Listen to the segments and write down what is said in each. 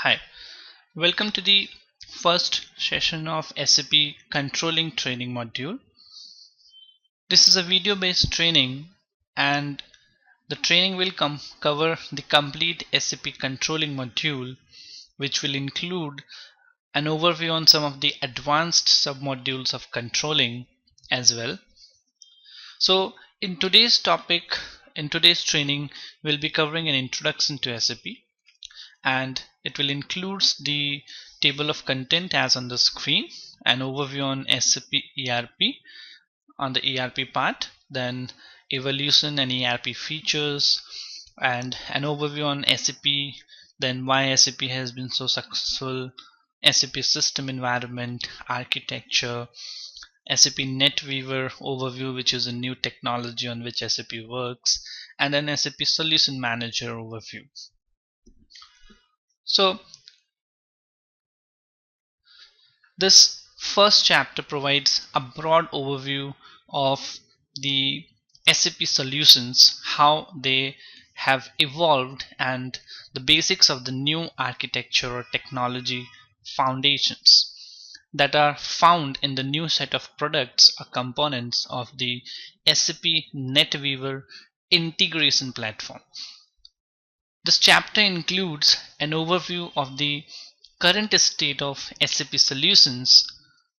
Hi, welcome to the first session of SAP Controlling Training module. This is a video-based training and the training will cover the complete SAP Controlling module, which will include an overview on some of the advanced submodules of controlling as well. So in today's training, we'll be covering an introduction to SAP, and it will include the table of content as on the screen, an overview on SAP ERP on the ERP part, then evolution and ERP features, and an overview on SAP, then why SAP has been so successful, SAP system environment, architecture, SAP NetWeaver overview, which is a new technology on which SAP works, and then SAP Solution Manager overview. So this first chapter provides a broad overview of the SAP solutions, how they have evolved, and the basics of the new architecture or technology foundations that are found in the new set of products or components of the SAP NetWeaver integration platform. This chapter includes an overview of the current state of SAP solutions,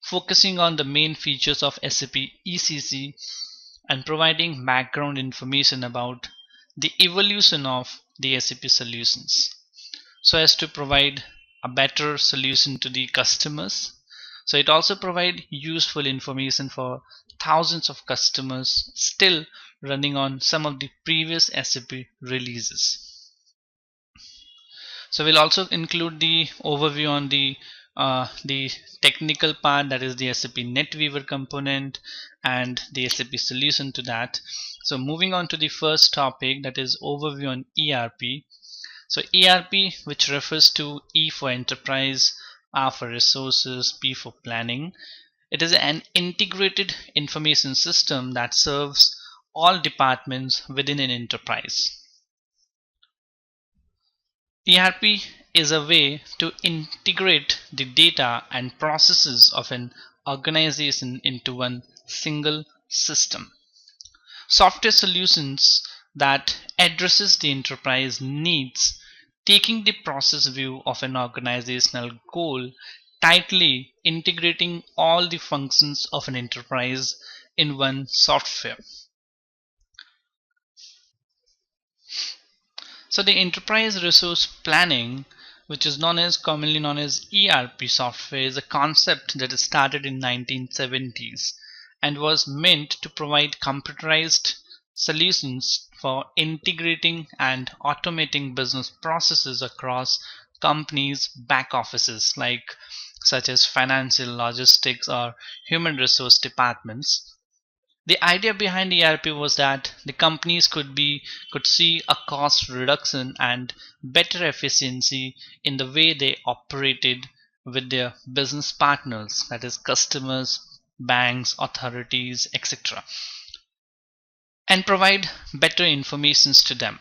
focusing on the main features of SAP ECC and providing background information about the evolution of the SAP solutions so as to provide a better solution to the customers. So it also provides useful information for thousands of customers still running on some of the previous SAP releases. So we'll also include the overview on the technical part, that is the SAP NetWeaver component and the SAP solution to that. So moving on to the first topic, that is overview on ERP. So ERP, which refers to E for enterprise, R for resources, P for planning. It is an integrated information system that serves all departments within an enterprise. ERP is a way to integrate the data and processes of an organization into one single system. Software solutions that addresses the enterprise needs, taking the process view of an organizational goal, tightly integrating all the functions of an enterprise in one software. So the enterprise resource planning, which is commonly known as ERP software, is a concept that started in 1970s and was meant to provide computerized solutions for integrating and automating business processes across companies' back offices such as financial, logistics, or human resource departments. The idea behind ERP was that the companies could see a cost reduction and better efficiency in the way they operated with their business partners, that is customers, banks, authorities, etc., and provide better information to them.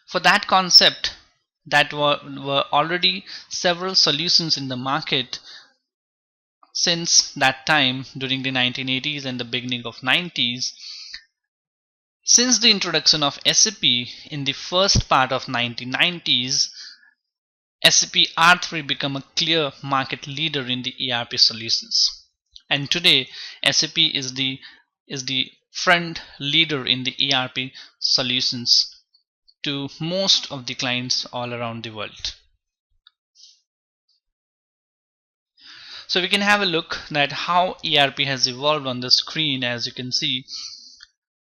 For that concept, that were already several solutions in the market since that time during the 1980s and the beginning of 90s. Since the introduction of SAP in the first part of 1990s, SAP R3 became a clear market leader in the ERP solutions. And today SAP is the front leader in the ERP solutions to most of the clients all around the world. So we can have a look at how ERP has evolved on the screen. As you can see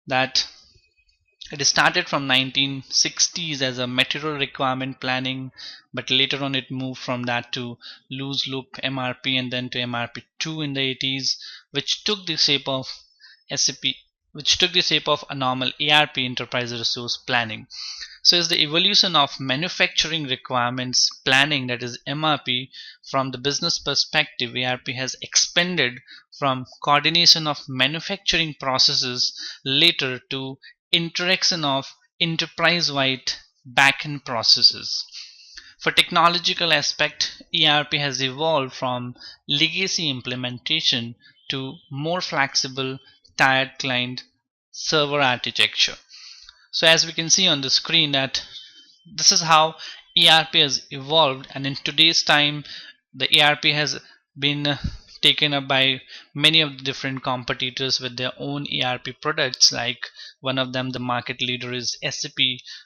that it started from 1960s as a material requirement planning, but later on it moved from that to loose loop MRP and then to MRP2 in the 80s, which took the shape of a normal ERP, enterprise resource planning. So is the evolution of manufacturing requirements planning, that is MRP. From the business perspective, ERP has expanded from coordination of manufacturing processes later to interaction of enterprise-wide back-end processes. For technological aspect, ERP has evolved from legacy implementation to more flexible tiered client server architecture. So as we can see on the screen that this is how ERP has evolved, and in today's time the ERP has been taken up by many of the different competitors with their own ERP products. Like one of them, the market leader, is SAP.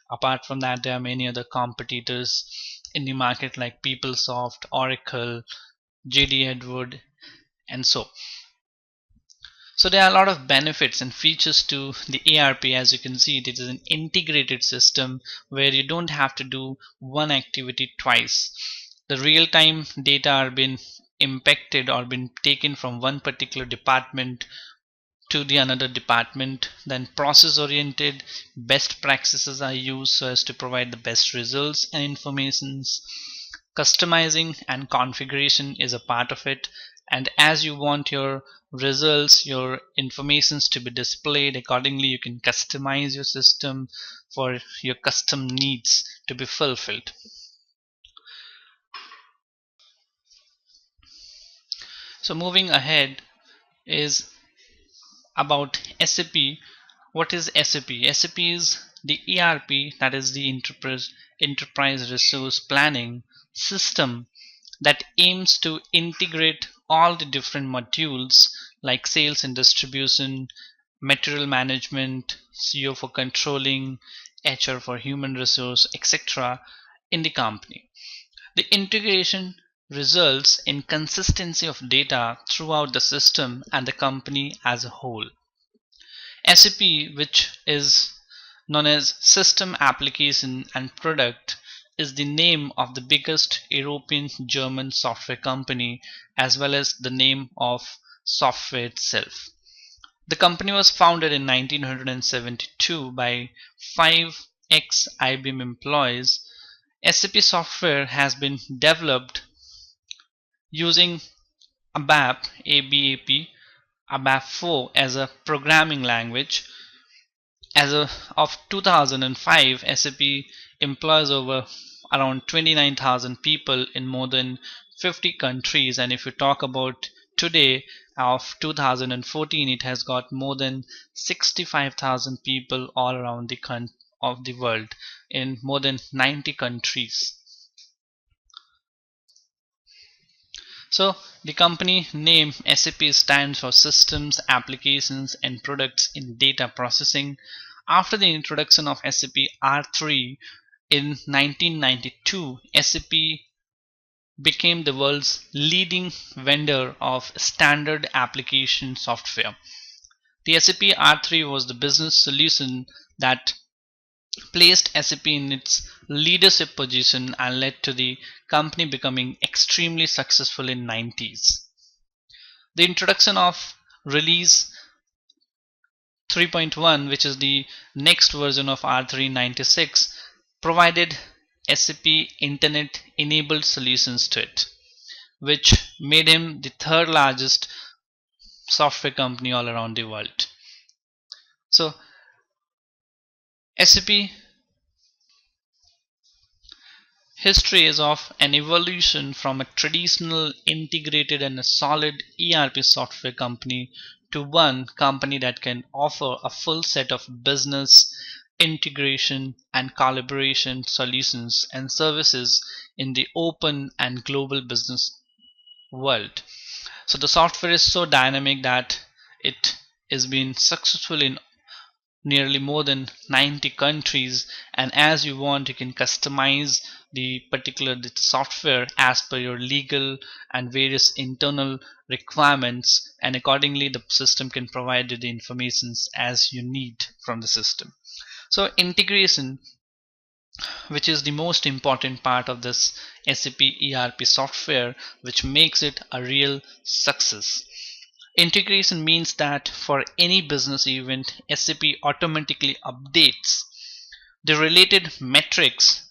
Apart from that, there are many other competitors in the market like PeopleSoft, Oracle, JD Edward, and so there are a lot of benefits and features to the ERP. As you can see, it is an integrated system where you don't have to do one activity twice. The real-time data are being impacted or been taken from one particular department to the another department. Then process oriented best practices are used so as to provide the best results and informations. Customizing and configuration is a part of it, and as you want your results, your informations to be displayed accordingly, you can customize your system for your custom needs to be fulfilled. So moving ahead is about SAP. What is SAP? SAP is the ERP, that is the enterprise resource planning system, that aims to integrate all the different modules like sales and distribution, material management, CO for controlling, HR for human resource, etc. in the company. The integration results in consistency of data throughout the system and the company as a whole. SAP, which is known as System Application and Product, is the name of the biggest European German software company as well as the name of software itself. The company was founded in 1972 by 5 ex-IBM employees. SAP software has been developed using ABAP, ABAP4 as a programming language. As of 2005, SAP employs over around 29,000 people in more than 50 countries, and if you talk about today of 2014, it has got more than 65,000 people all around the world in more than 90 countries. So the company name SAP stands for Systems, Applications and Products in Data Processing. After the introduction of SAP R3 in 1992, SAP became the world's leading vendor of standard application software. The SAP R3 was the business solution that placed SAP in its leadership position and led to the company becoming extremely successful in 90s. The introduction of release 3.1, which is the next version of R396, provided SAP internet enabled solutions to it, which made him the third largest software company all around the world. So SAP history is of an evolution from a traditional integrated and a solid ERP software company to one company that can offer a full set of business integration and collaboration solutions and services in the open and global business world. So the software is so dynamic that it is being successful in nearly more than 90 countries, and as you want you can customize the software as per your legal and various internal requirements, and accordingly the system can provide you the information as you need from the system. So integration, which is the most important part of this SAP ERP software, which makes it a real success. Integration means that for any business event, SAP automatically updates the related metrics,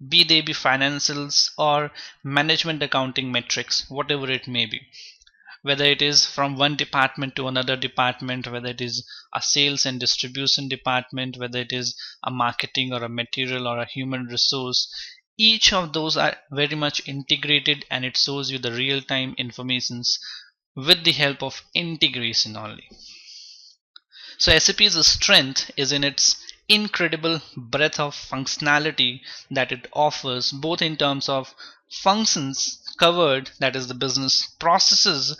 be they be financials or management accounting metrics, whatever it may be. Whether it is from one department to another department, whether it is a sales and distribution department, whether it is a marketing or a material or a human resource, each of those are very much integrated, and it shows you the real-time informations with the help of integration only. So SAP's strength is in its incredible breadth of functionality that it offers, both in terms of functions covered, that is the business processes,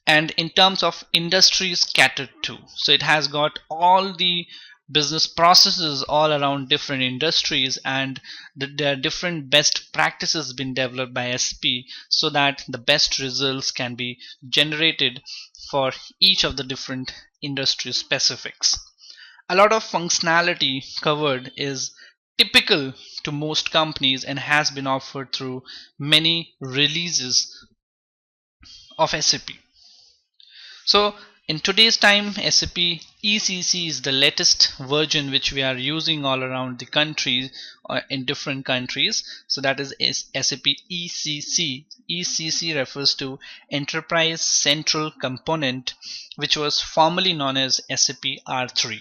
and in terms of industries catered to. So it has got all the business processes all around different industries, and there are different best practices being developed by SP so that the best results can be generated for each of the different industry specifics. A lot of functionality covered is typical to most companies and has been offered through many releases of SAP. So in today's time, SAP ECC is the latest version which we are using all around the country, in different countries. So that is SAP ECC. ECC refers to Enterprise Central Component, which was formerly known as SAP R3.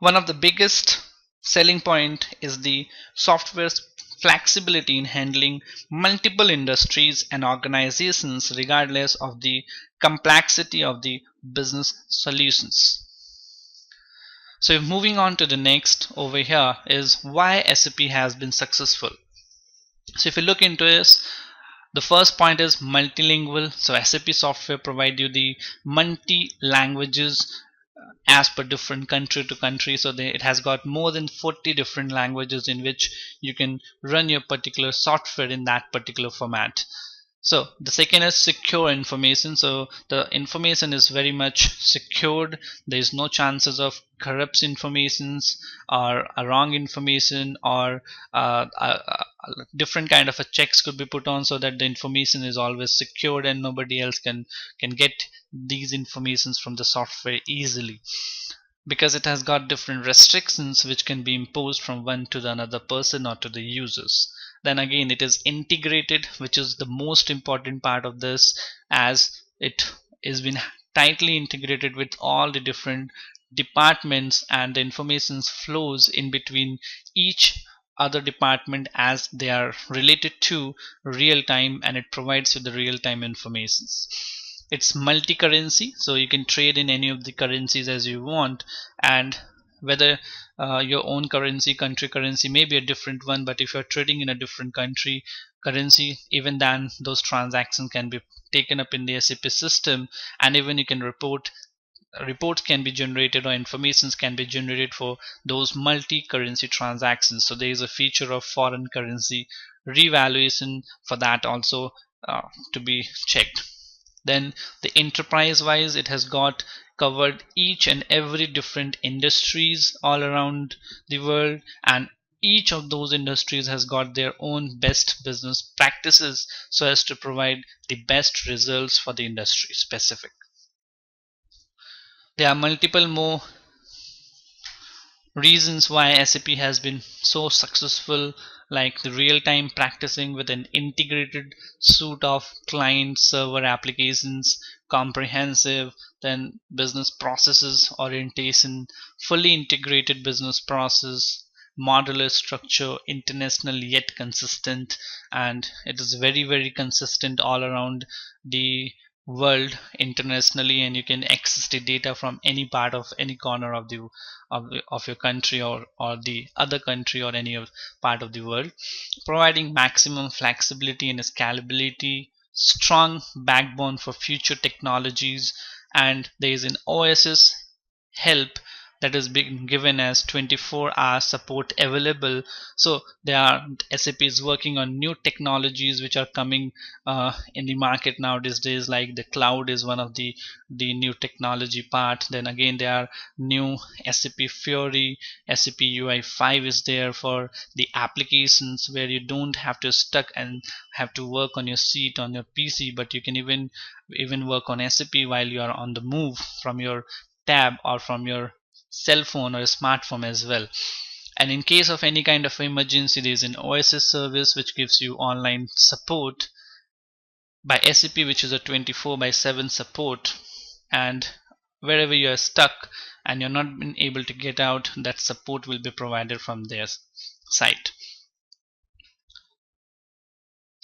One of the biggest selling point is the software's flexibility in handling multiple industries and organizations regardless of the complexity of the business solutions. So moving on to the next over here is why SAP has been successful. So if you look into this, the first point is multilingual. So SAP software provide you the multi languages as per different country to country. So it has got more than 40 different languages in which you can run your particular software in that particular format. So the second is secure information. So the information is very much secured. There is no chances of corrupt informations or a wrong information, or different kind of a checks could be put on so that the information is always secured and nobody else can get these informations from the software easily, because it has got different restrictions which can be imposed from one to the another person or to the users. Then again, it is integrated, which is the most important part of this, as it is been tightly integrated with all the different departments, and the information flows in between each other department as they are related to real time, and it provides you the real time informations. It's multi-currency, so you can trade in any of the currencies as you want, and whether your own currency, country currency may be a different one, but if you're trading in a different country currency, even then those transactions can be taken up in the SAP system, and even you can reports can be generated or informations can be generated for those multi-currency transactions. So there is a feature of foreign currency revaluation for that also to be checked. Then the enterprise wise, it has got covered each and every different industries all around the world, and each of those industries has got their own best business practices so as to provide the best results for the industry specific. There are multiple more reasons why SAP has been so successful, like the real-time practicing with an integrated suite of client server applications, comprehensive, then business processes orientation, fully integrated business process, modular structure, international yet consistent, and it is very consistent all around the world internationally, and you can access the data from any part of any corner of of your country, or the other country, or any part of the world, providing maximum flexibility and scalability, strong backbone for future technologies, and there is an OSS help that is being given as 24-hour support available. So SAP is working on new technologies which are coming in the market now these days, like the cloud is one of the new technology part. Then again, there are new SAP Fiori, SAP UI5 is there for the applications where you don't have to stuck and have to work on your seat on your PC, but you can even work on SAP while you are on the move from your tab or from your cell phone or a smartphone as well. And in case of any kind of emergency, there is an OSS service which gives you online support by SAP, which is a 24/7 support, and wherever you are stuck and you're not been able to get out, that support will be provided from their site.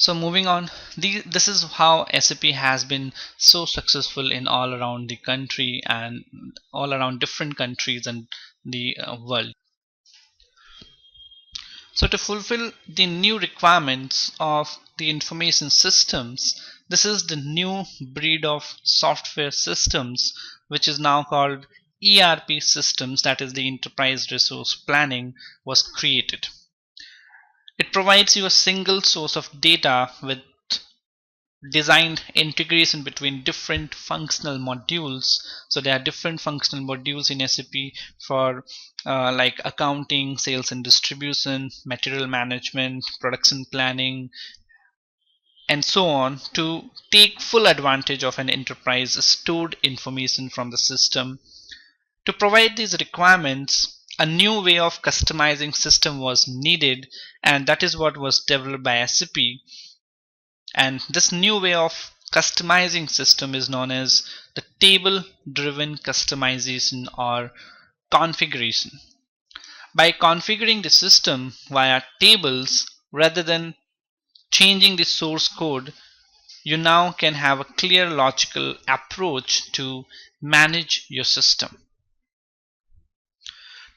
So moving on, this is how SAP has been so successful in all around the country and all around different countries and the world. So to fulfill the new requirements of the information systems, this is the new breed of software systems which is now called ERP systems, that is the enterprise resource planning, was created. It provides you a single source of data with designed integration between different functional modules. So there are different functional modules in SAP for like accounting, sales and distribution, material management, production planning, and so on, to take full advantage of an enterprise stored information from the system. To provide these requirements, a new way of customizing system was needed, and that is what was developed by SAP. And this new way of customizing system is known as the table driven customization or configuration. By configuring the system via tables rather than changing the source code, you now can have a clear logical approach to manage your system.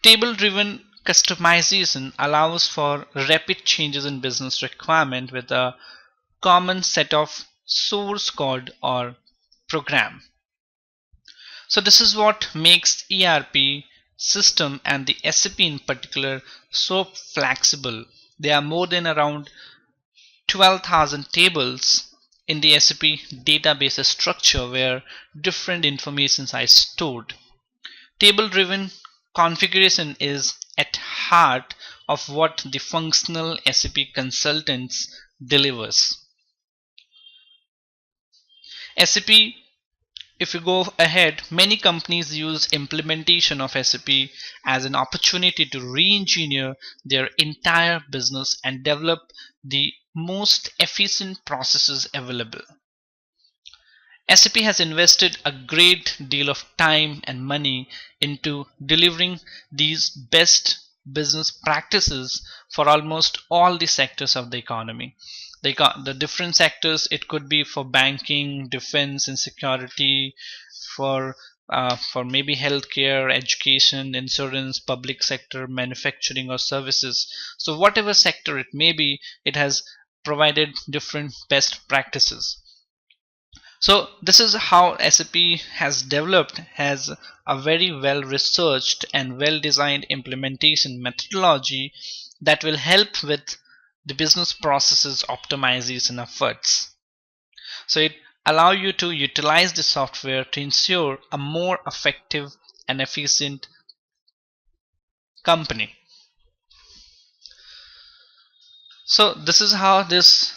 Table driven customization allows for rapid changes in business requirement with a common set of source code or program. So this is what makes ERP system and the SAP in particular so flexible. There are more than around 12,000 tables in the SAP database structure where different informations are stored. Table driven configuration is at heart of what the functional SAP consultants delivers. SAP, if you go ahead, many companies use implementation of SAP as an opportunity to re-engineer their entire business and develop the most efficient processes available. SAP has invested a great deal of time and money into delivering these best business practices for almost all the sectors of the economy. The different sectors, it could be for banking, defense and security, for maybe healthcare, education, insurance, public sector, manufacturing or services. So whatever sector it may be, it has provided different best practices. So this is how SAP has developed, has a very well researched and well designed implementation methodology that will help with the business processes optimization efforts. So it allows you to utilize the software to ensure a more effective and efficient company. So this is how this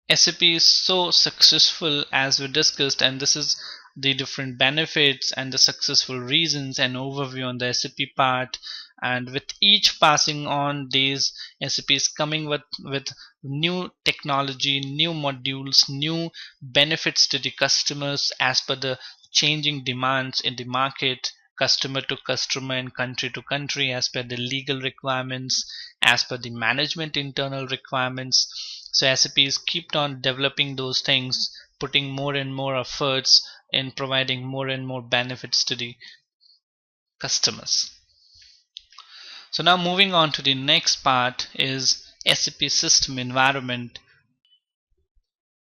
SAP is so successful, as we discussed, and this is the different benefits and the successful reasons and overview on the SAP part. And with each passing on days, SAP is coming with new technology, new modules, new benefits to the customers as per the changing demands in the market, customer to customer and country to country, as per the legal requirements, as per the management internal requirements. So SAP is kept on developing those things, putting more and more efforts in providing more and more benefits to the customers. So now moving on to the next part is SAP system environment.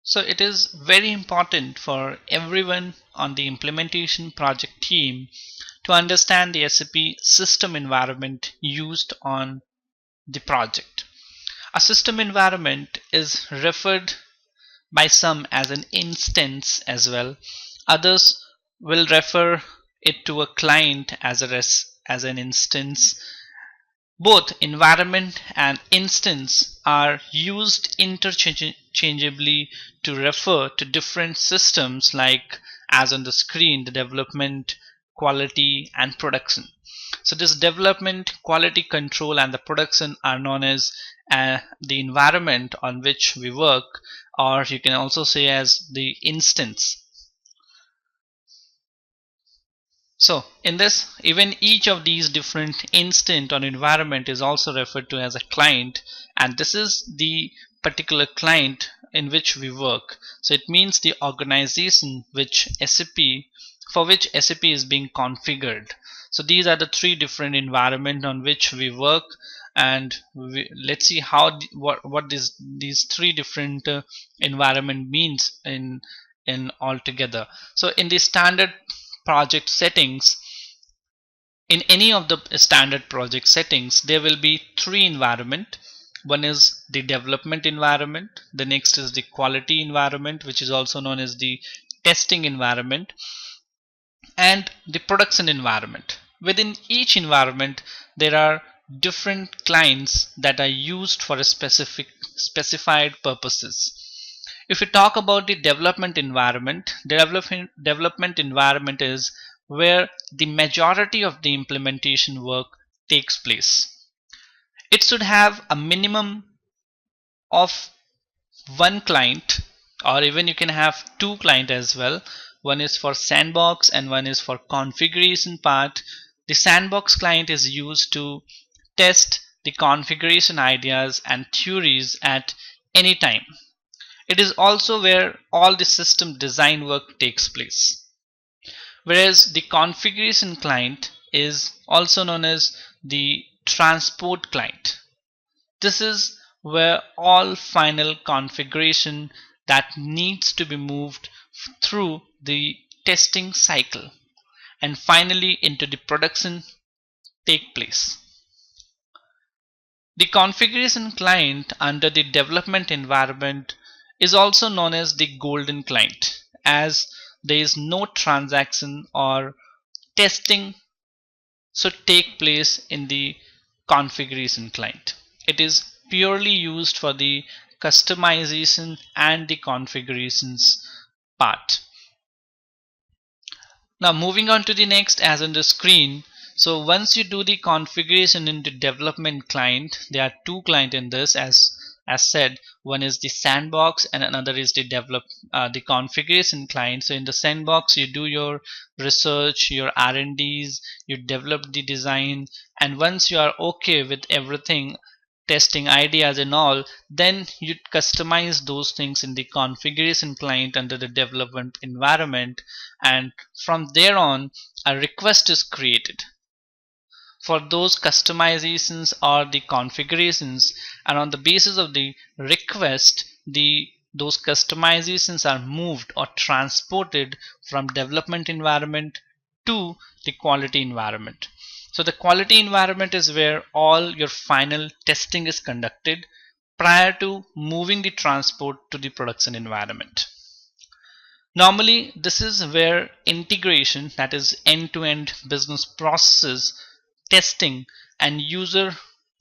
So it is very important for everyone on the implementation project team to understand the SAP system environment used on the project. A system environment is referred by some as an instance as well. Others will refer it to a client as an instance. Both environment and instance are used interchangeably to refer to different systems, like as on the screen, the development, quality and production. So this development, quality control and the production are known as the environment on which we work, or you can also say as the instance. So in this, even each of these different instant or environment is also referred to as a client, and this is the particular client in which we work. So it means the organization which SAP for which SAP is being configured. So these are the three different environments on which we work, and let's see how what these three different environment means in altogether. So in the standard project settings, in any of the standard project settings, there will be three environment. One is the development environment, the next is the quality environment, which is also known as the testing environment, and the production environment. Within each environment, there are different clients that are used for a specified purposes. If we talk about the development environment is where the majority of the implementation work takes place. It should have a minimum of one client, or even you can have two clients as well. One is for sandbox and one is for configuration part. The sandbox client is used to test the configuration ideas and theories at any time. It is also where all the system design work takes place. Whereas the configuration client is also known as the transport client. This is where all final configuration that needs to be moved through the testing cycle and finally into the production take place. The configuration client under the development environment is also known as the golden client, as there is no transaction or testing should take place in the configuration client. It is purely used for the customization and the configurations part. Now moving on to the next, as on the screen. So once you do the configuration in the development client, there are two clients in this, as said. One is the sandbox and another is the the configuration client. So in the sandbox, you do your research, your R&Ds, you develop the design, and once you are okay with everything, testing ideas and all, then you customize those things in the configuration client under the development environment, and from there on a request is created for those customizations or the configurations, and on the basis of the request, those customizations are moved or transported from development environment to the quality environment. So the quality environment is where all your final testing is conducted prior to moving the transport to the production environment. Normally, this is where integration, that is end-to-end business processes testing and user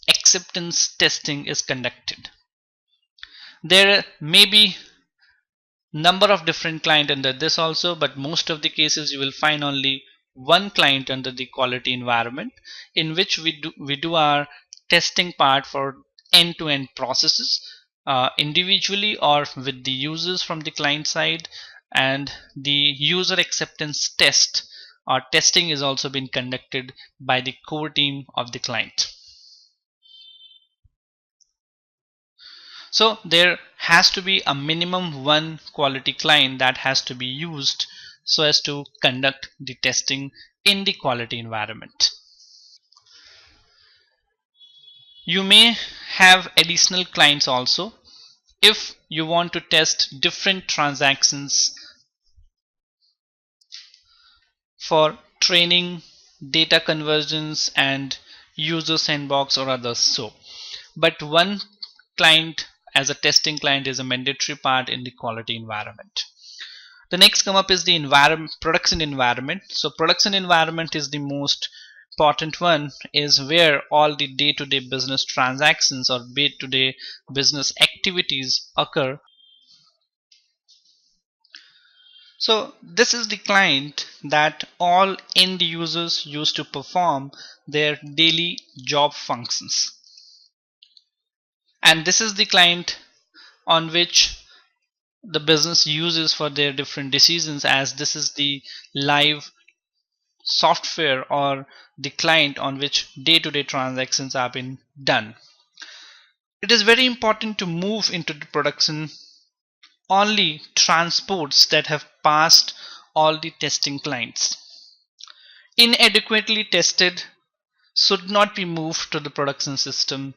acceptance testing is conducted. There may be number of different clients under this also, but most of the cases you will find only one client under the quality environment, in which we do our testing part for end-to-end processes individually or with the users from the client side, and the user acceptance test or testing is also being conducted by the core team of the client. So there has to be a minimum one quality client that has to be used so as to conduct the testing in the quality environment. You may have additional clients also if you want to test different transactions for training, data conversions, and user sandbox or others. So, but one client as a testing client is a mandatory part in the quality environment. The next come up is the production environment. So production environment is the most important one, is where all the day-to-day business transactions or day-to-day business activities occur. So this is the client that all end users use to perform their daily job functions. And this is the client on which the business uses for their different decisions, as this is the live software or the client on which day-to-day transactions are being done. It is very important to move into the production only transports that have passed all the testing clients. Inadequately tested should not be moved to the production system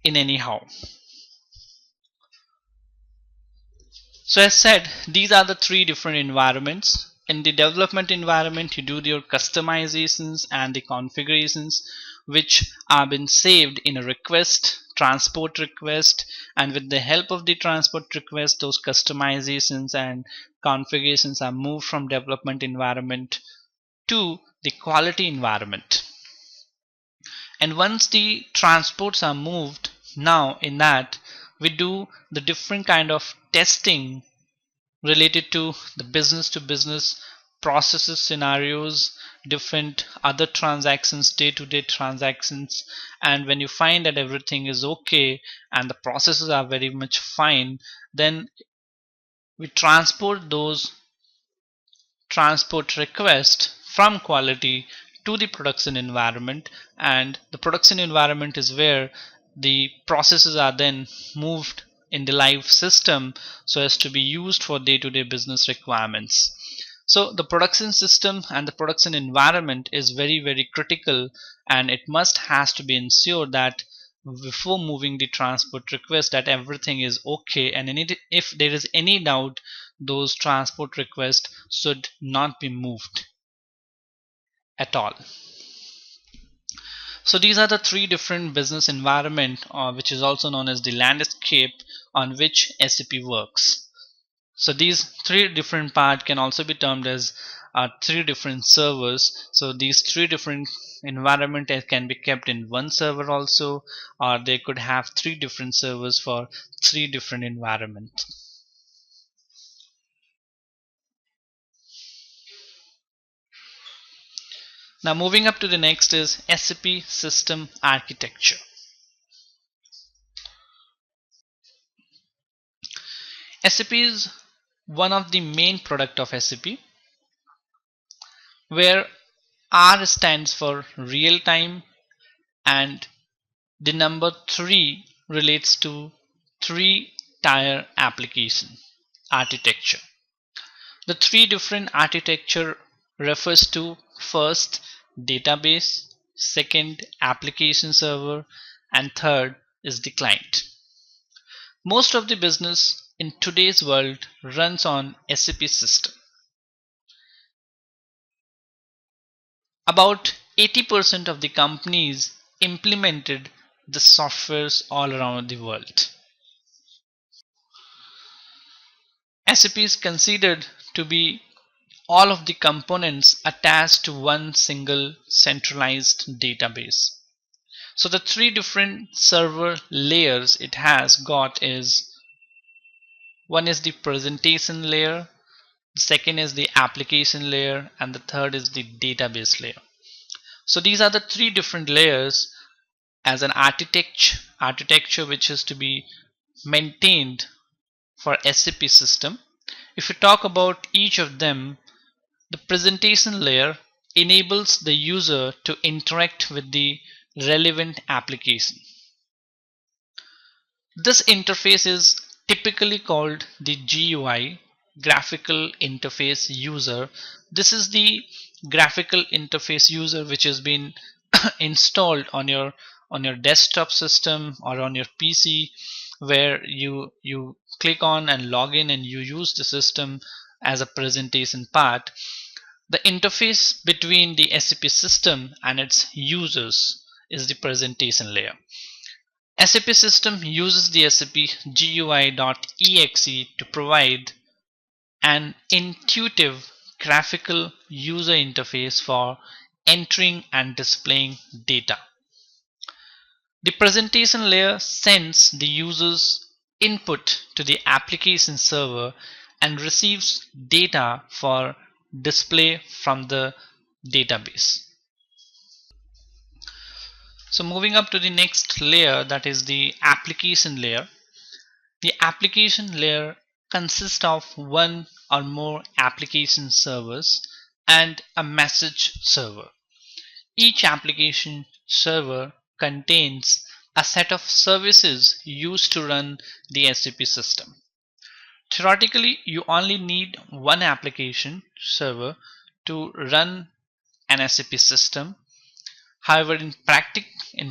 in anyhow. So as said, these are the three different environments. In the development environment, you do your customizations and the configurations which are been saved in a request, transport request, and with the help of the transport request, those customizations and configurations are moved from development environment to the quality environment. And once the transports are moved, now in that we do the different kind of testing related to the business to business processes scenarios, different other transactions, day-to-day transactions. And when you find that everything is okay and the processes are very much fine, then we transport those transport request from quality to the production environment, and the production environment is where the processes are then moved in the live system so as to be used for day-to-day business requirements. So the production system and the production environment is very critical, and it must has to be ensured that before moving the transport request that everything is okay, and if there is any doubt, those transport requests should not be moved at all. So these are the three different business environment, which is also known as the landscape on which SAP works. So these three different part can also be termed as three different servers. So these three different environment can be kept in one server also, or they could have three different servers for three different environments. Now moving up to the next is SAP system architecture. SAP is one of the main product of SAP, where R stands for real time and the number 3 relates to 3-tier application architecture. The three different architecture refers to first database, second application server, and third is the client. Most of the business in today's world runs on SAP system. About 80% of the companies implemented the softwares all around the world. SAP is considered to be all of the components attached to one single centralized database. So the three different server layers it has got is, one is the presentation layer, the second is the application layer, and the third is the database layer. So these are the three different layers as an architecture which is to be maintained for SAP system. If you talk about each of them, the presentation layer enables the user to interact with the relevant application. This interface is typically called the GUI, graphical interface user. This is the graphical interface user which has been installed on your desktop system or on your PC, where you click on and log in and you use the system as a presentation part. The interface between the SAP system and its users is the presentation layer. SAP system uses the SAP GUI.exe to provide an intuitive graphical user interface for entering and displaying data. The presentation layer sends the user's input to the application server and receives data for display from the database. So moving up to the next layer, that is the application layer. The application layer consists of one or more application servers and a message server. Each application server contains a set of services used to run the SAP system. Theoretically, you only need one application server to run an SAP system. However, in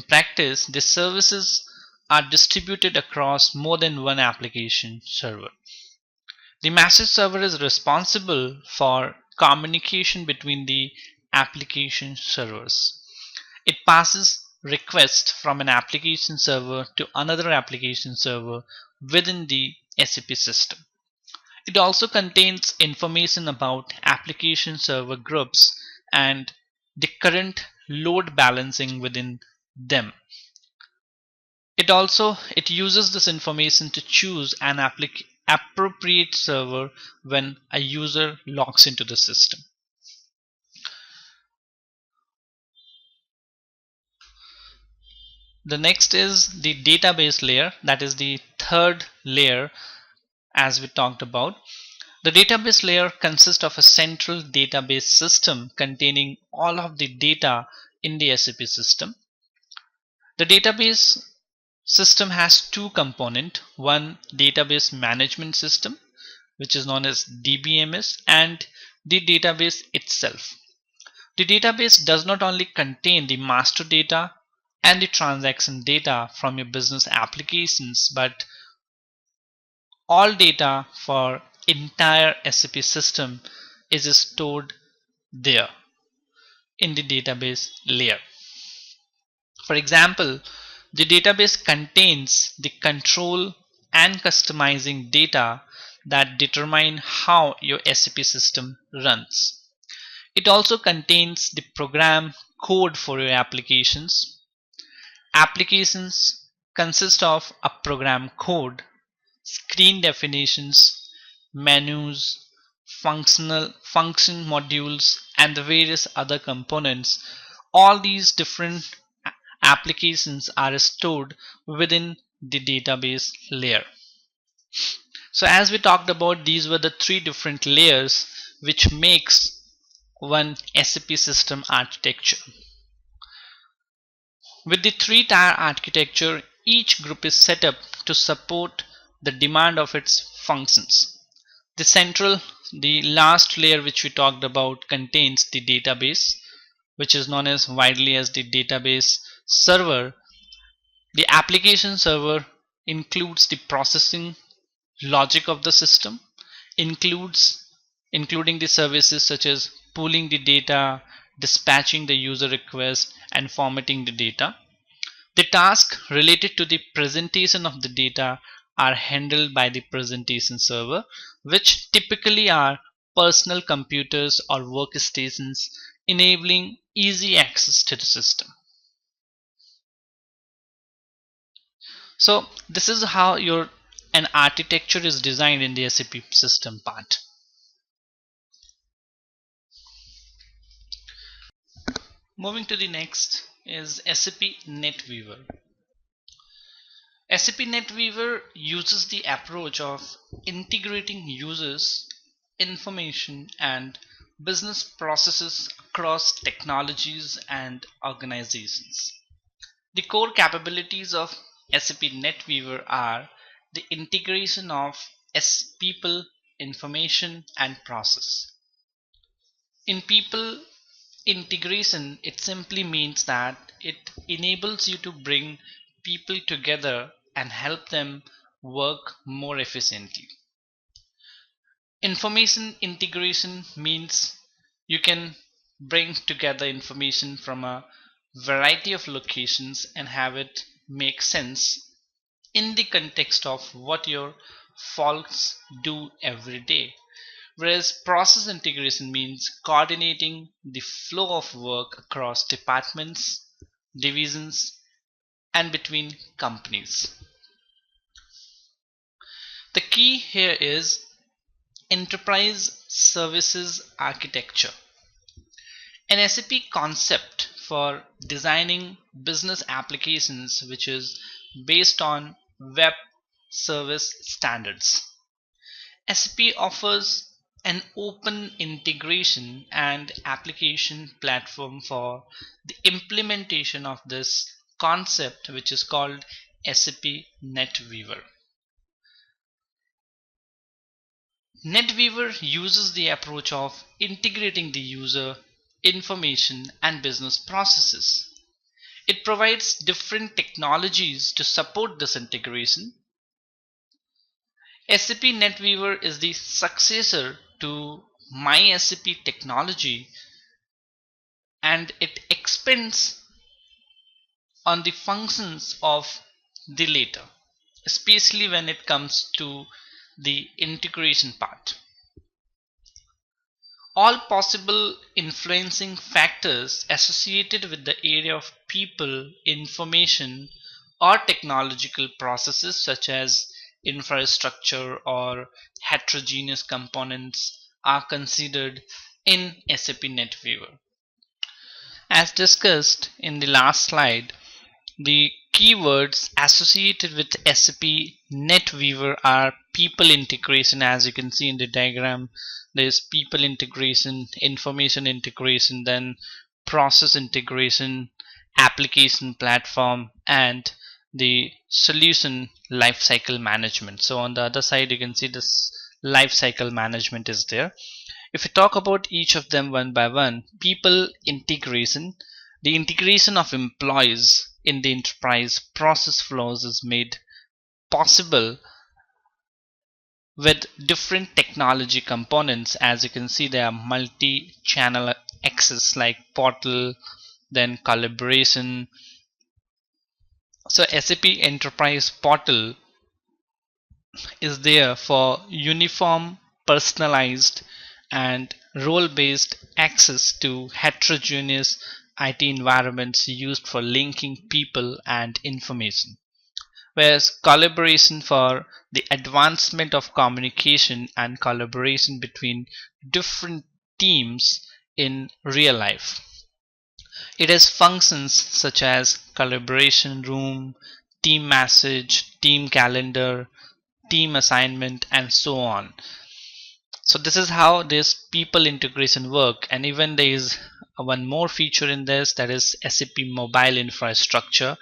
practice, the services are distributed across more than one application server. The message server is responsible for communication between the application servers. It passes requests from an application server to another application server within the SAP system. It also contains information about application server groups and the current load balancing within them. It uses this information to choose an appropriate server when a user logs into the system. The next is the database layer, that is the third layer as we talked about. The database layer consists of a central database system containing all of the data in the SAP system. The database system has two components, one database management system, which is known as DBMS, and the database itself. The database does not only contain the master data and the transaction data from your business applications, but all data for entire SAP system is stored there in the database layer. For example, the database contains the control and customizing data that determine how your SAP system runs. It also contains the program code for your applications. Applications consist of a program code, screen definitions, menus, function modules, and the various other components. All these different applications are stored within the database layer. So as we talked about, these were the three different layers which makes one SAP system architecture. With the three-tier architecture, each group is set up to support the demand of its functions. The last layer which we talked about contains the database, which is known as widely as the database server. The application server includes the processing logic of the system, including the services such as pooling the data, dispatching the user request, and formatting the data. The tasks related to the presentation of the data are handled by the presentation server, which typically are personal computers or workstations enabling easy access to the system. So this is how an architecture is designed in the SAP system part. Moving to the next is SAP NetWeaver. SAP NetWeaver uses the approach of integrating users, information, and business processes across technologies and organizations. The core capabilities of SAP NetWeaver are the integration of people, information, and process. In people integration, it simply means that it enables you to bring people together and help them work more efficiently. Information integration means you can bring together information from a variety of locations and have it make sense in the context of what your folks do every day. Whereas process integration means coordinating the flow of work across departments, divisions, and between companies. The key here is enterprise services architecture, an SAP concept for designing business applications which is based on web service standards. SAP offers an open integration and application platform for the implementation of this concept which is called SAP NetWeaver. NetWeaver uses the approach of integrating the user, information, and business processes. It provides different technologies to support this integration. SAP NetWeaver is the successor to MySAP technology, and it expands on the functions of the later, especially when it comes to the integration part. All possible influencing factors associated with the area of people, information, or technological processes such as infrastructure or heterogeneous components are considered in SAP NetWeaver. As discussed in the last slide, the keywords associated with SAP NetWeaver are people integration. As you can see in the diagram, there is people integration, information integration, then process integration, application platform, and the solution lifecycle management. So on the other side, you can see this lifecycle management is there. If we talk about each of them one by one, people integration, the integration of employees in the enterprise process flows is made possible with different technology components. As you can see, there are multi-channel access like portal, then collaboration. So SAP Enterprise Portal is there for uniform, personalized, and role-based access to heterogeneous IT environments used for linking people and information, whereas collaboration for the advancement of communication and collaboration between different teams in real life. It has functions such as collaboration room, team message, team calendar, team assignment, and so on. So this is how this people integration work. And even there is one more feature in this, that is SAP mobile infrastructure,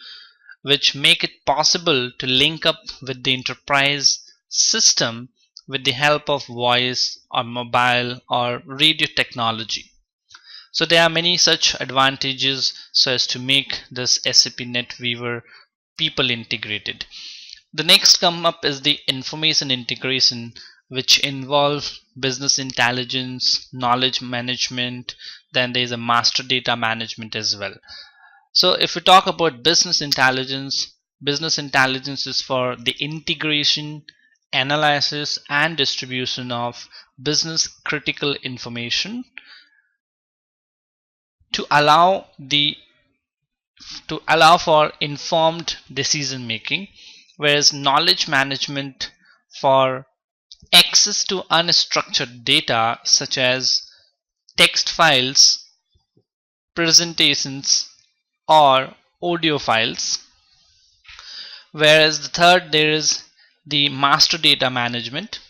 which make it possible to link up with the enterprise system with the help of voice or mobile or radio technology. So there are many such advantages so as to make this SAP NetWeaver people integrated. The next come up is the information integration, which involves business intelligence, knowledge management, then there is a master data management as well. So if we talk about business intelligence is for the integration, analysis, and distribution of business critical information to allow for informed decision making, whereas knowledge management for access to unstructured data such as text files, presentations, or audio files. Whereas the third, there is the master data management.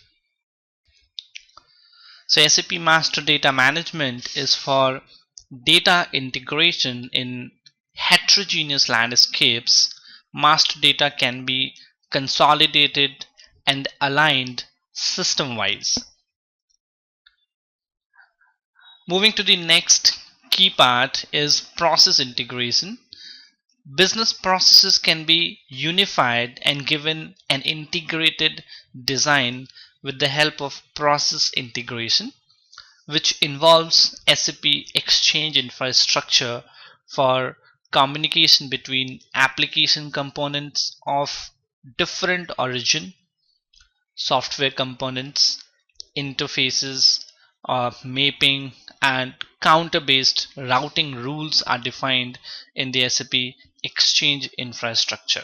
So SAP master data management is for data integration in heterogeneous landscapes. Master data can be consolidated and aligned system-wise. Moving to the next key part is process integration. Business processes can be unified and given an integrated design with the help of process integration, which involves SAP Exchange infrastructure for communication between application components of different origin, software components, interfaces, mapping, and counter-based routing rules are defined in the SAP Exchange infrastructure.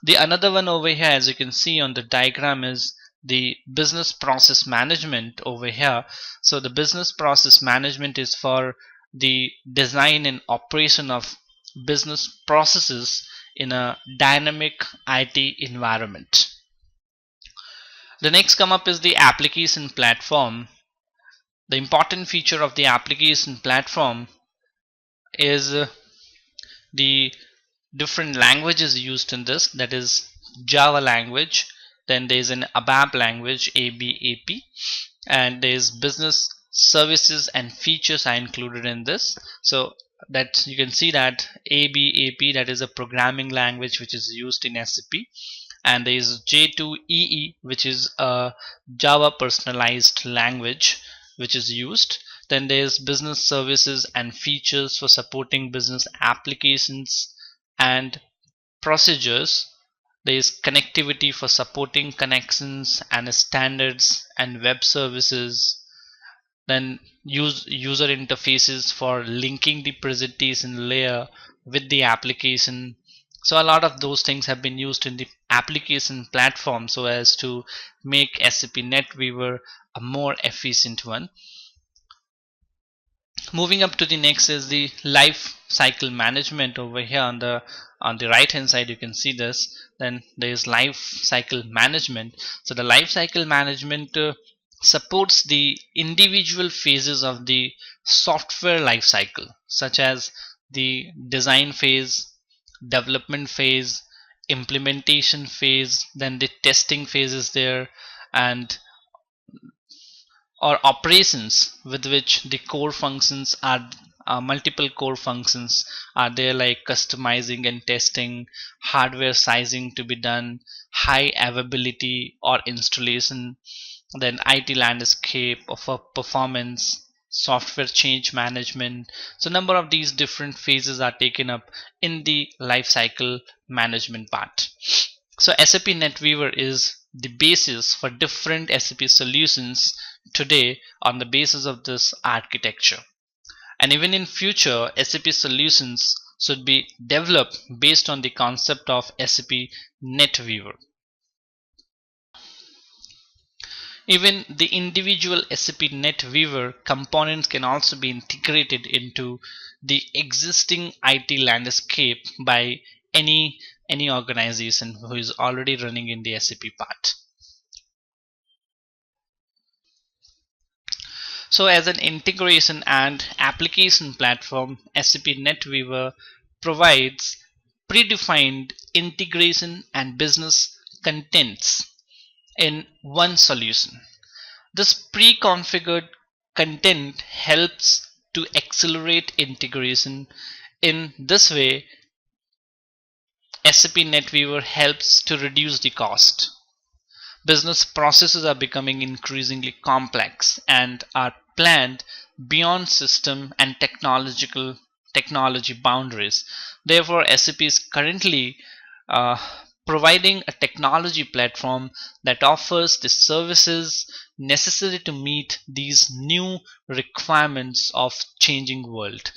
The another one over here, as you can see on the diagram, is the business process management over here. So the business process management is for the design and operation of business processes in a dynamic IT environment. The next come up is the application platform. The important feature of the application platform is the different languages used in this, that is Java language, then there's an ABAP language, ABAP, and there's business services and features are included in this. So that you can see that ABAP, that is a programming language which is used in SAP, and there is J2EE, which is a Java personalized language which is used. Then there's business services and features for supporting business applications and procedures. There is connectivity for supporting connections and standards and web services. Then user interfaces for linking the presentation layer with the application. So a lot of those things have been used in the application platform so as to make SAP NetWeaver a more efficient one. Moving up to the next is the life cycle management. Over here on the right hand side you can see this. Then there is life cycle management. So the life cycle management supports the individual phases of the software life cycle, such as the design phase, development phase, implementation phase, then the testing phase is there, and or operations with which the core functions are multiple core functions are there, like customizing and testing, hardware sizing to be done, high availability or installation, then IT landscape of a performance, software change management. So number of these different phases are taken up in the life cycle management part. So SAP NetWeaver is the basis for different SAP solutions today on the basis of this architecture. And even in future, SAP solutions should be developed based on the concept of SAP NetWeaver. Even the individual SAP NetWeaver components can also be integrated into the existing IT landscape by any organization who is already running in the SAP part. So as an integration and application platform, SAP NetWeaver provides predefined integration and business contents in one solution. This pre-configured content helps to accelerate integration. In this way, SAP NetWeaver helps to reduce the cost. Business processes are becoming increasingly complex and are planned beyond system and technology boundaries. Therefore, SAP is currently uh, providing a technology platform that offers the services necessary to meet these new requirements of changing world.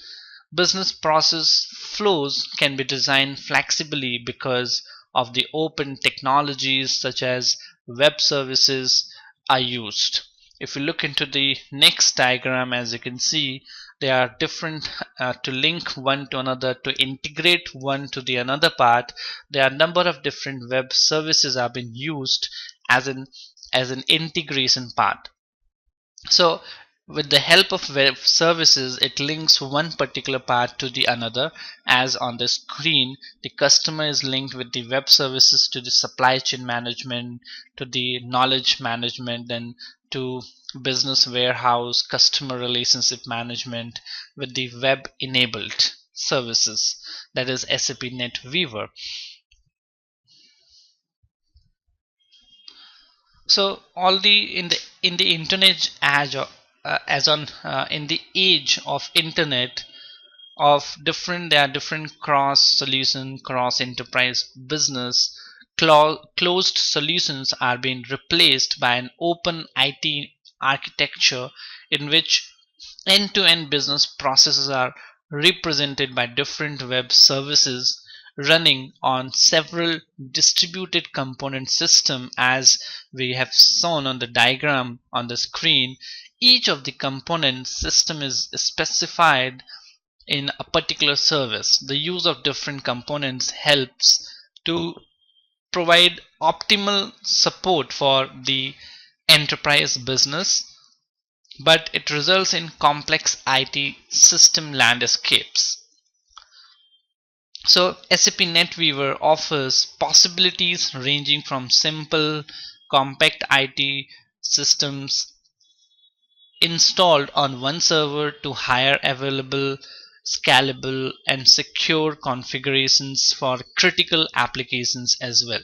Business process flows can be designed flexibly because of the open technologies such as web services are used. If you look into the next diagram, as you can see, there are different to link one to another, to integrate one to the another part. There are a number of different web services have been used as an integration part. So with the help of web services, it links one particular part to the another. As on the screen, the customer is linked with the web services to the supply chain management, to the knowledge management, then to business warehouse, customer relationship management with the web enabled services, that is SAP NetWeaver. So all the in the internet age, as on in the age of internet of different, there are different cross solution, cross enterprise business, closed solutions are being replaced by an open IT architecture in which end-to-end business processes are represented by different web services running on several distributed component system. As we have shown on the diagram on the screen, each of the component system is specified in a particular service. The use of different components helps to provide optimal support for the enterprise business, but it results in complex IT system landscapes. So SAP NetWeaver offers possibilities ranging from simple, compact IT systems installed on one server to higher available, scalable, and secure configurations for critical applications as well.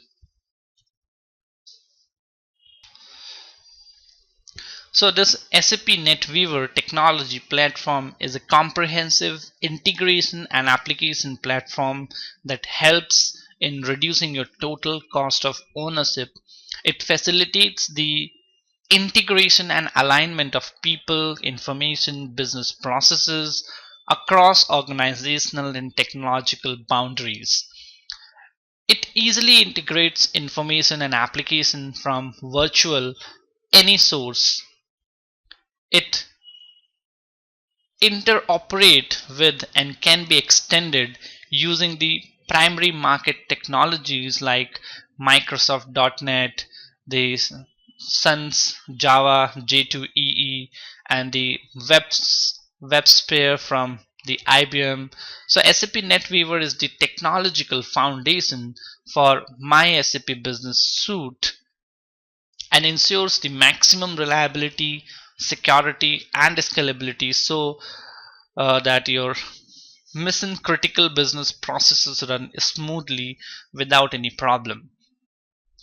So this SAP NetWeaver technology platform is a comprehensive integration and application platform that helps in reducing your total cost of ownership. It facilitates the integration and alignment of people, information, business processes across organizational and technological boundaries. It easily integrates information and application from virtual any source. It interoperate with and can be extended using the primary market technologies like Microsoft .NET, the Sun's Java J2EE, and the WebSphere from the IBM. So SAP NetWeaver is the technological foundation for my SAP Business Suite and ensures the maximum reliability, security, and scalability so that your mission critical business processes run smoothly without any problem.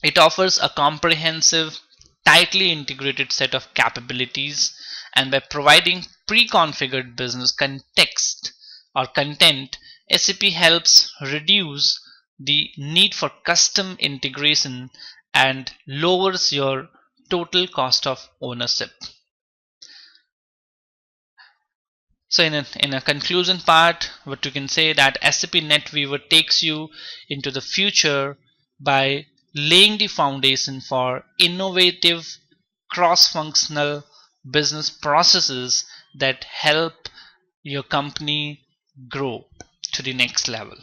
It offers a comprehensive, tightly integrated set of capabilities, and by providing pre-configured business context or content, SAP helps reduce the need for custom integration and lowers your total cost of ownership. So in a conclusion part, what you can say that SAP NetWeaver takes you into the future by laying the foundation for innovative cross-functional business processes that help your company grow to the next level.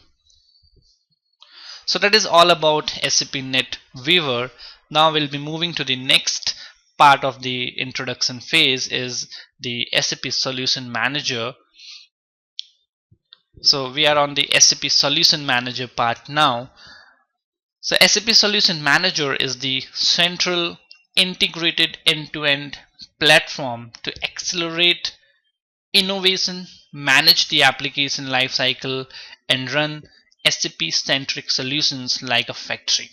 So that is all about SAP NetWeaver. Now we'll be moving to the next part of the introduction phase is the SAP Solution Manager. So we are on the SAP Solution Manager part now. So SAP Solution Manager is the central integrated end-to-end platform to accelerate innovation, manage the application lifecycle, and run SAP-centric solutions like a factory.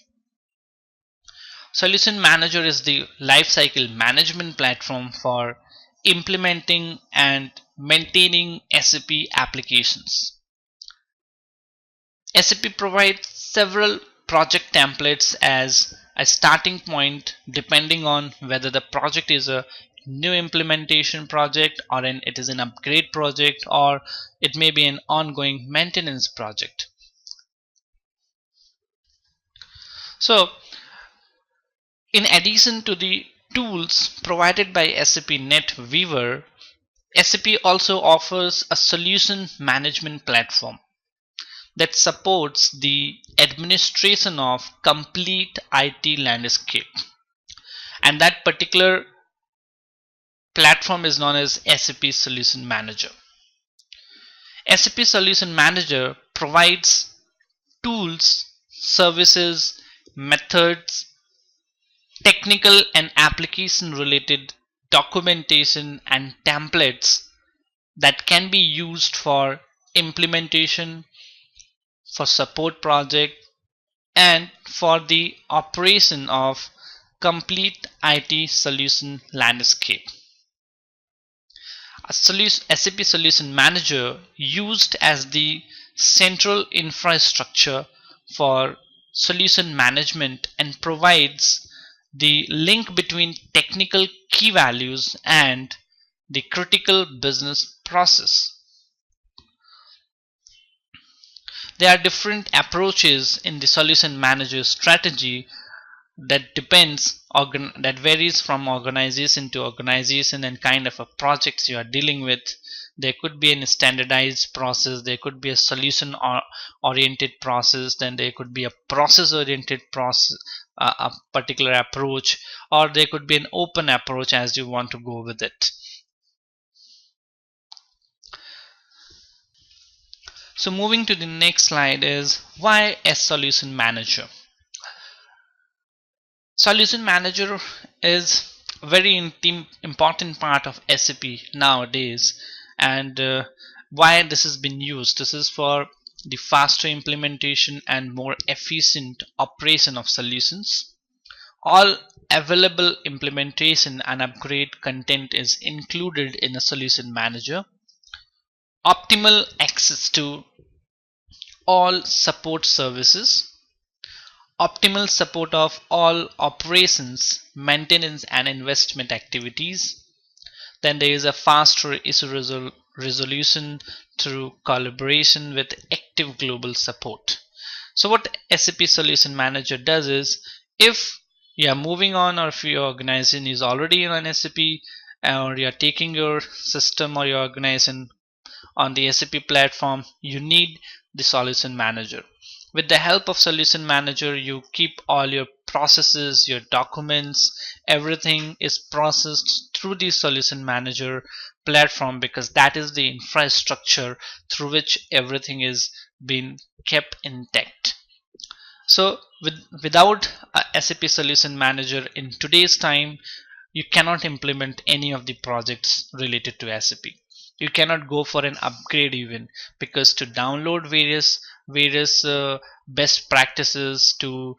Solution Manager is the lifecycle management platform for implementing and maintaining SAP applications. SAP provides several project templates as a starting point depending on whether the project is a new implementation project or it is an upgrade project or it may be an ongoing maintenance project. So in addition to the tools provided by SAP NetWeaver, SAP also offers a solution management platform that supports the administration of complete IT landscape. And that particular platform is known as SAP Solution Manager. SAP Solution Manager provides tools, services, methods, technical and application related documentation and templates that can be used for implementation, for support project, and for the operation of complete IT solution landscape. A SAP Solution Manager used as the central infrastructure for solution management and provides the link between technical key values and the critical business process. There are different approaches in the solution manager strategy that that varies from organization to organization and kind of a projects you are dealing with. There could be a standardized process, there could be a solution oriented process, then there could be a process oriented process, a particular approach, or there could be an open approach as you want to go with it. So moving to the next slide is why a solution manager. Solution manager is a very important part of SAP nowadays, and why this has been used. This is for the faster implementation and more efficient operation of solutions. All available implementation and upgrade content is included in a solution manager. Optimal access to all support services, optimal support of all operations, maintenance and investment activities. Then there is a faster issue resolution through collaboration with active global support. So what SAP Solution Manager does is, if you are moving on or if your organization is already on SAP, or you are taking your system or your organization on the SAP platform, you need the Solution Manager. With the help of Solution Manager, you keep all your processes, your documents, everything is processed through the Solution Manager platform, because that is the infrastructure through which everything is being kept intact. So without a SAP Solution Manager in today's time, you cannot implement any of the projects related to SAP. You cannot go for an upgrade even, because to download various best practices, to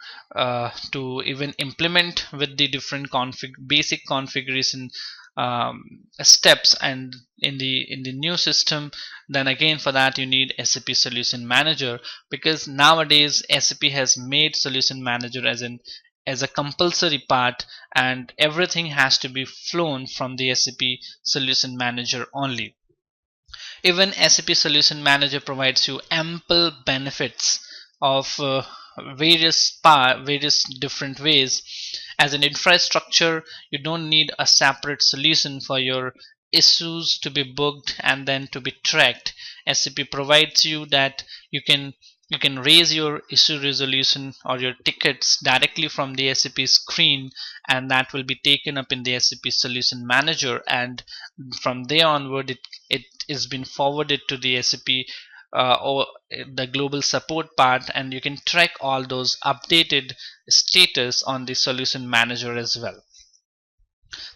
even implement with the different basic configuration steps and in the new system, then again for that you need SAP Solution Manager, because nowadays SAP has made Solution Manager as a compulsory part, and everything has to be flown from the SAP Solution Manager only. Even SAP Solution Manager provides you ample benefits of various different ways. As an infrastructure, you don't need a separate solution for your issues to be booked and then to be tracked. SAP provides you that you can raise your issue resolution or your tickets directly from the SAP screen, and that will be taken up in the SAP Solution Manager, and from there onward it is been forwarded to the SAP or the global support part, and you can track all those updated status on the Solution Manager as well.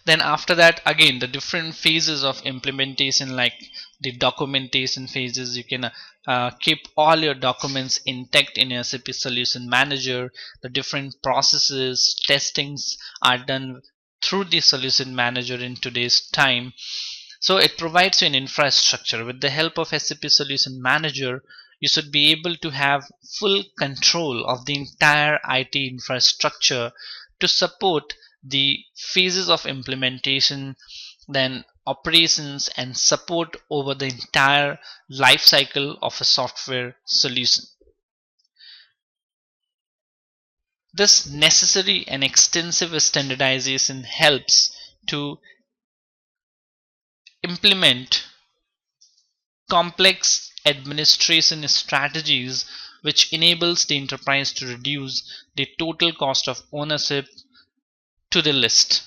Then after that, again, the different phases of implementation, like the documentation phases, you can keep all your documents intact in SAP Solution Manager. The different processes, testings are done through the Solution Manager in today's time. So it provides you an infrastructure. With the help of SAP Solution Manager, you should be able to have full control of the entire IT infrastructure to support the phases of implementation, then operations and support over the entire life cycle of a software solution. This necessary and extensive standardization helps to implement complex administration strategies, which enables the enterprise to reduce the total cost of ownership to the list.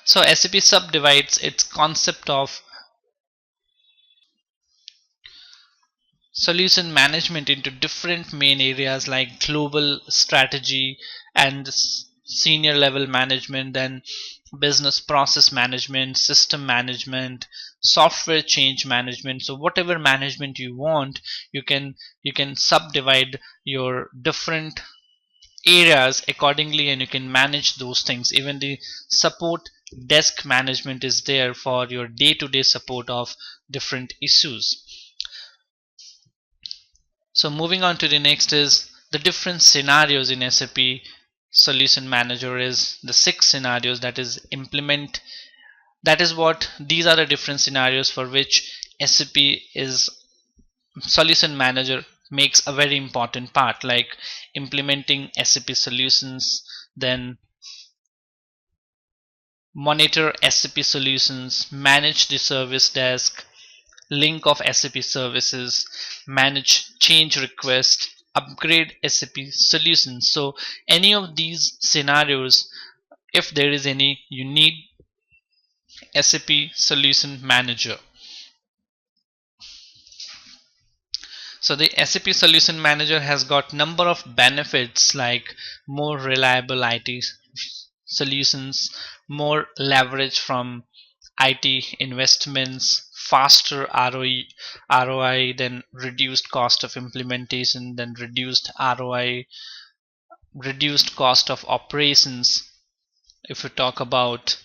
So SAP subdivides its concept of solution management into different main areas, like global strategy and senior level management, then business process management, system management, software change management. So whatever management you want, you can subdivide your different areas accordingly, and you can manage those things. Even the support desk management is there for your day-to-day support of different issues. So moving on to the next is the different scenarios in SAP Solution Manager is the 6 scenarios, that is implement. That is what these are the different scenarios for which SAP is Solution Manager makes a very important part, like implementing SAP solutions, then monitor SAP solutions, manage the service desk, link of SAP services, manage change request, upgrade SAP solutions. So any of these scenarios, if there is any, you need SAP Solution Manager. So the SAP Solution Manager has got number of benefits like more reliable IT solutions, more leverage from IT investments, faster ROI, then reduced cost of implementation, then reduced ROI, reduced cost of operations. If we talk about,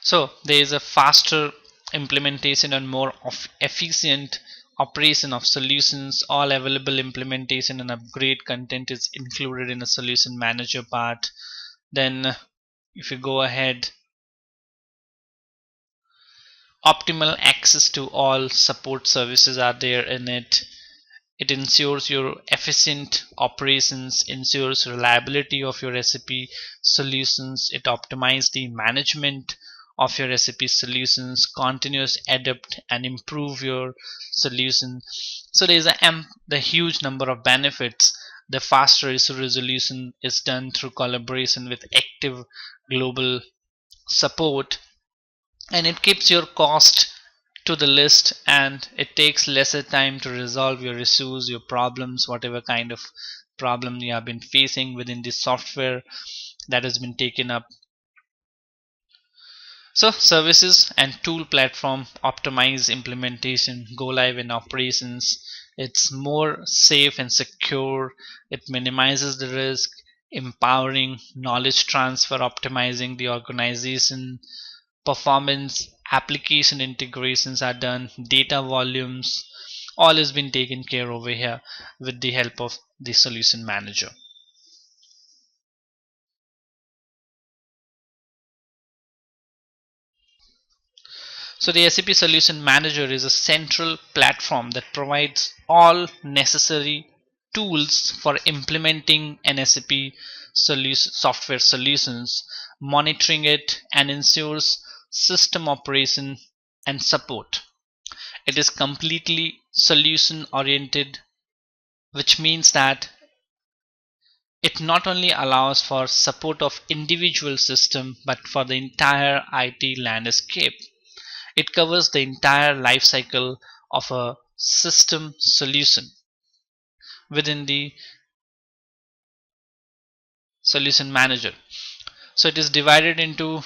so there is a faster implementation and more of efficient operation of solutions. All available implementation and upgrade content is included in the solution manager part. Then if you go ahead, optimal access to all support services are there in it. It ensures your efficient operations, ensures reliability of your SAP solutions. It optimizes the management of your SAP solutions, continuous adapt and improve your solution. So there is the huge number of benefits. The faster issue resolution is done through collaboration with active global support, and it keeps your cost to the list, and it takes lesser time to resolve your issues, your problems, whatever kind of problem you have been facing within the software that has been taken up. So services and tool platform optimize implementation, go live and operations. It's more safe and secure. It minimizes the risk, empowering knowledge transfer, optimizing the organization performance, application integrations are done, data volumes, all has been taken care over here with the help of the solution manager. So the SAP Solution Manager is a central platform that provides all necessary tools for implementing an SAP software solutions, monitoring it, and ensures system operation and support. It is completely solution oriented, which means that it not only allows for support of individual system but for the entire IT landscape. It covers the entire life cycle of a system solution within the solution manager. So it is divided into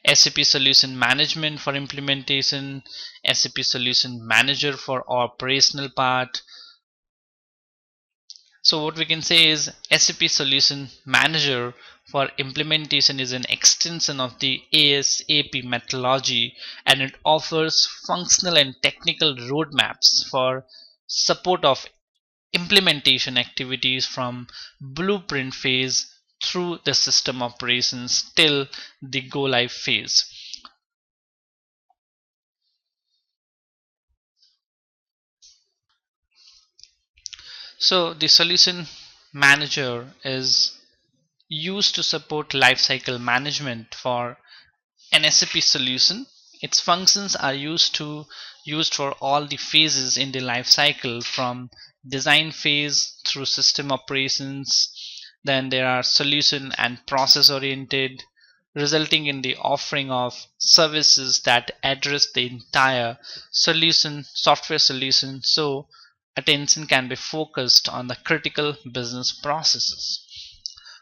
SAP Solution Management for implementation, SAP Solution Manager for operational part. So what we can say is SAP Solution Manager for implementation is an extension of the ASAP methodology, and it offers functional and technical roadmaps for support of implementation activities from blueprint phase through the system operations till the go live phase. So the solution manager is used to support lifecycle management for an SAP solution. Its functions are used for all the phases in the life cycle, from design phase through system operations. Then there are solution and process oriented, resulting in the offering of services that address the entire solution software solution, so attention can be focused on the critical business processes.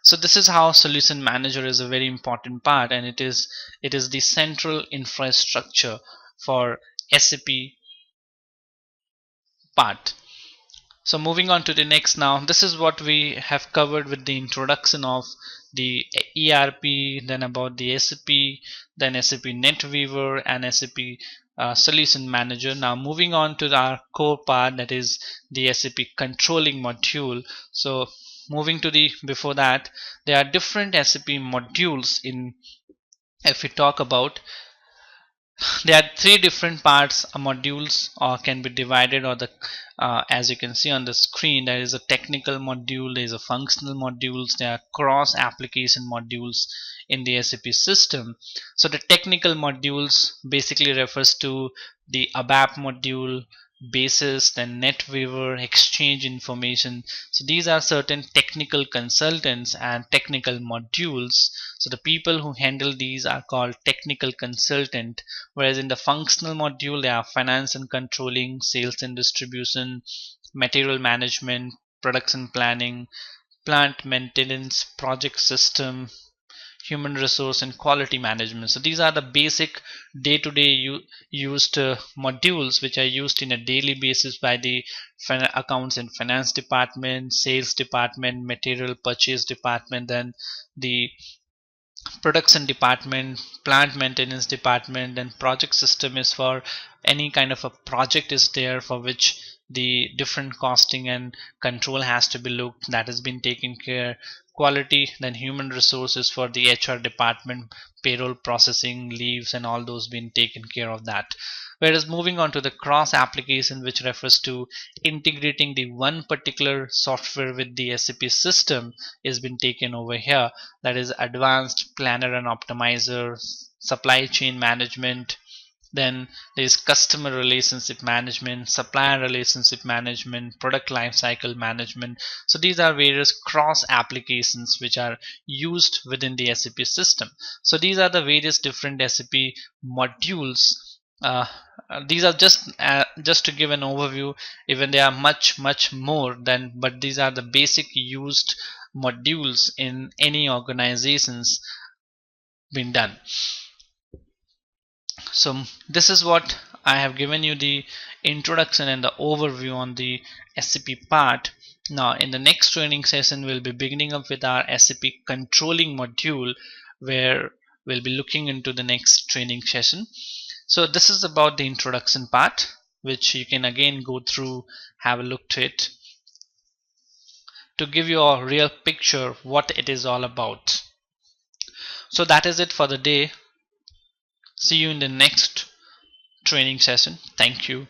So this is how solution manager is a very important part, and it is the central infrastructure for SAP part. So moving on to the next, now this is what we have covered with the introduction of the ERP, then about the SAP, then SAP NetWeaver and SAP Solution Manager. Now moving on to our core part, that is the SAP controlling module. So moving to the before that, there are different SAP modules in, if we talk about, there are three different parts modules can be divided, or the as you can see on the screen, there is a technical module, there is a functional modules, there are cross application modules in the SAP system. So the technical modules basically refers to the ABAP module, basis, then NetWeaver, exchange information. So these are certain technical consultants and technical modules. So the people who handle these are called technical consultant, whereas in the functional module they are finance and controlling, sales and distribution, material management, production planning, plant maintenance, project system, human resource and quality management. So these are the basic day-to-day used modules which are used in a daily basis by the accounts and finance department, sales department, material purchase department, then the production department, plant maintenance department, and project system is for any kind of a project is there for which the different costing and control has to be looked, that has been taken care. Quality, then human resources for the HR department, payroll processing, leaves and all those been taken care of that. Whereas moving on to the cross application, which refers to integrating the one particular software with the SAP system, is been taken over here. That is advanced planner and optimizer, supply chain management, then there is customer relationship management, supplier relationship management, product lifecycle management. So these are various cross applications which are used within the SAP system. So these are the various different SAP modules. uh, these are just to give an overview. Even they are much more than, but these are the basic used modules in any organizations been done. So this is what I have given you, the introduction and the overview on the SAP part. Now in the next training session we'll be beginning up with our SAP controlling module, where we'll be looking into the next training session. So this is about the introduction part, which you can again go through, have a look to it, to give you a real picture what it is all about. So that is it for the day. See you in the next training session. Thank you.